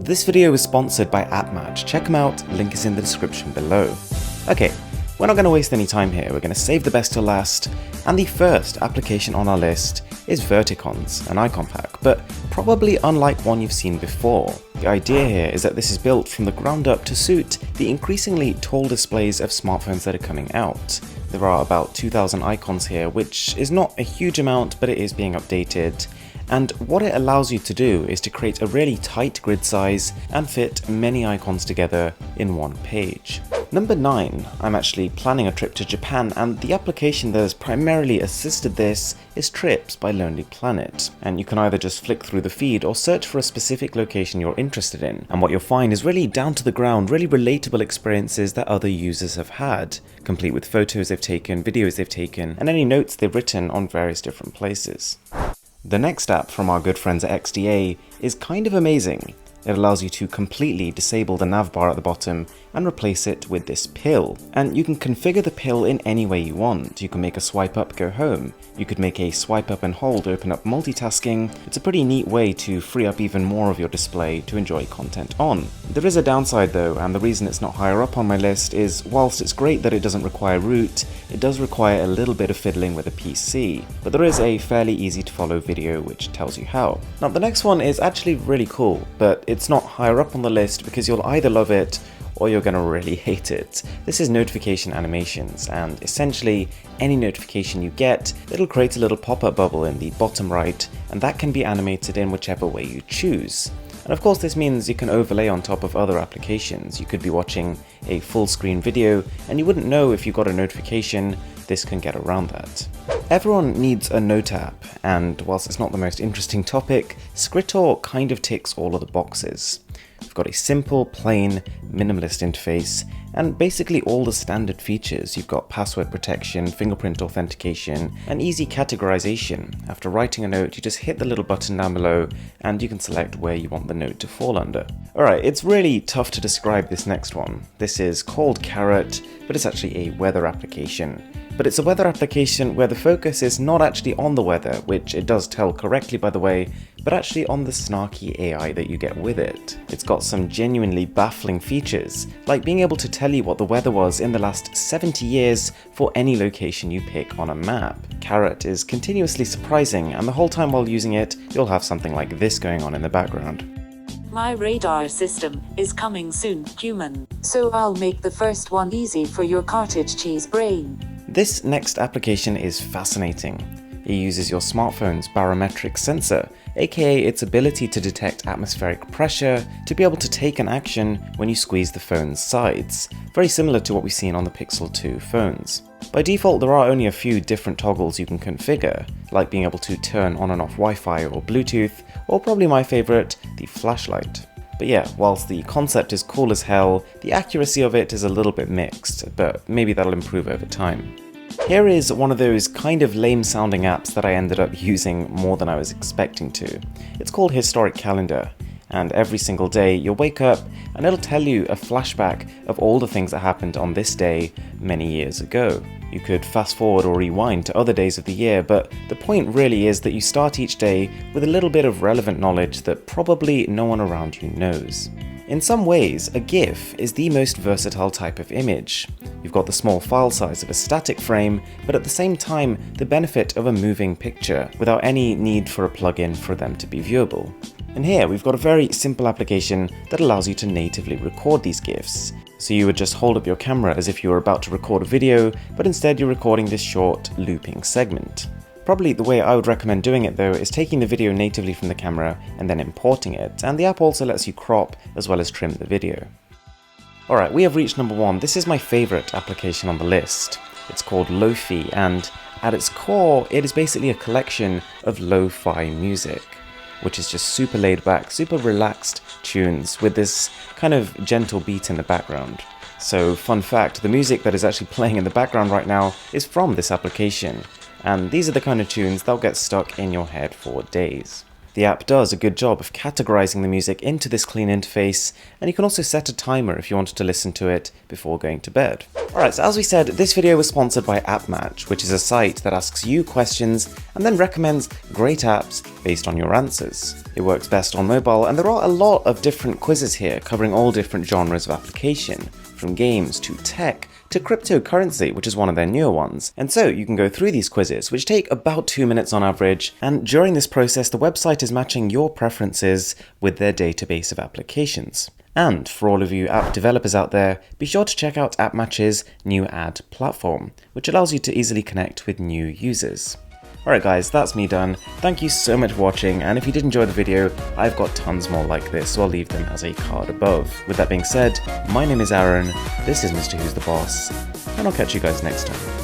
This video is sponsored by AppMatch. Check them out, link is in the description below. Okay, we're not going to waste any time here, we're going to save the best till last, and the first application on our list is Verticons, an icon pack, but probably unlike one you've seen before. The idea here is that this is built from the ground up to suit the increasingly tall displays of smartphones that are coming out. There are about 2,000 icons here, which is not a huge amount, but it is being updated. And what it allows you to do is to create a really tight grid size and fit many icons together in one page. Number 9, I'm actually planning a trip to Japan, and the application that has primarily assisted this is Trips by Lonely Planet. And you can either just flick through the feed or search for a specific location you're interested in. And what you'll find is really down to the ground, really relatable experiences that other users have had, complete with photos they've taken, videos they've taken, and any notes they've written on various different places. The next app from our good friends at XDA is kind of amazing. It allows you to completely disable the nav bar at the bottom and replace it with this pill. And you can configure the pill in any way you want. You can make a swipe up, go home. You could make a swipe up and hold, open up multitasking. It's a pretty neat way to free up even more of your display to enjoy content on. There is a downside though, and the reason it's not higher up on my list is whilst it's great that it doesn't require root, it does require a little bit of fiddling with a PC. But there is a fairly easy to follow video which tells you how. Now the next one is actually really cool, but it's not higher up on the list because you'll either love it or you're gonna really hate it. This is notification animations, and essentially any notification you get, it'll create a little pop-up bubble in the bottom right, and that can be animated in whichever way you choose. And of course this means you can overlay on top of other applications. You could be watching a full screen video and you wouldn't know if you got a notification. This can get around that. Everyone needs a note app, and whilst it's not the most interesting topic, Skritor kind of ticks all of the boxes. We've got a simple, plain, minimalist interface, and basically all the standard features. You've got password protection, fingerprint authentication, and easy categorization. After writing a note, you just hit the little button down below, and you can select where you want the note to fall under. Alright, it's really tough to describe this next one. This is called Carrot, but it's actually a weather application. But it's a weather application where the focus is not actually on the weather, which it does tell correctly by the way, but actually on the snarky AI that you get with it. It's got some genuinely baffling features, like being able to tell you what the weather was in the last 70 years for any location you pick on a map. Carrot is continuously surprising, and the whole time while using it, you'll have something like this going on in the background. My radar system is coming soon, human. So I'll make the first one easy for your cottage cheese brain. This next application is fascinating. It uses your smartphone's barometric sensor, aka its ability to detect atmospheric pressure, to be able to take an action when you squeeze the phone's sides, very similar to what we've seen on the Pixel 2 phones. By default, there are only a few different toggles you can configure, like being able to turn on and off Wi-Fi or Bluetooth, or probably my favourite, the flashlight. But yeah, whilst the concept is cool as hell, the accuracy of it is a little bit mixed, but maybe that'll improve over time. Here is one of those kind of lame sounding apps that I ended up using more than I was expecting to. It's called Historic Calendar, and every single day you'll wake up and it'll tell you a flashback of all the things that happened on this day many years ago. You could fast forward or rewind to other days of the year, but the point really is that you start each day with a little bit of relevant knowledge that probably no one around you knows. In some ways, a GIF is the most versatile type of image. You've got the small file size of a static frame, but at the same time, the benefit of a moving picture, without any need for a plugin for them to be viewable. And here we've got a very simple application that allows you to natively record these GIFs. So you would just hold up your camera as if you were about to record a video, but instead you're recording this short, looping segment. Probably the way I would recommend doing it though is taking the video natively from the camera and then importing it, and the app also lets you crop as well as trim the video. Alright, we have reached number 1. This is my favourite application on the list. It's called Lo-Fi, and at its core it is basically a collection of lo-fi music, which is just super laid back, super relaxed tunes with this kind of gentle beat in the background. So fun fact, the music that is actually playing in the background right now is from this application. And these are the kind of tunes that'll get stuck in your head for days. The app does a good job of categorizing the music into this clean interface, and you can also set a timer if you wanted to listen to it before going to bed. Alright, so as we said, this video was sponsored by AppMatch, which is a site that asks you questions and then recommends great apps based on your answers. It works best on mobile, and there are a lot of different quizzes here covering all different genres of application, from games to tech to cryptocurrency, which is one of their newer ones. And so you can go through these quizzes, which take about 2 minutes on average, and during this process the website is matching your preferences with their database of applications. And for all of you app developers out there, be sure to check out AppMatch's new ad platform, which allows you to easily connect with new users. Alright guys, that's me done. Thank you so much for watching, and if you did enjoy the video, I've got tons more like this, so I'll leave them as a card above. With that being said, my name is Aaron, this is Mr. Who's the Boss, and I'll catch you guys next time.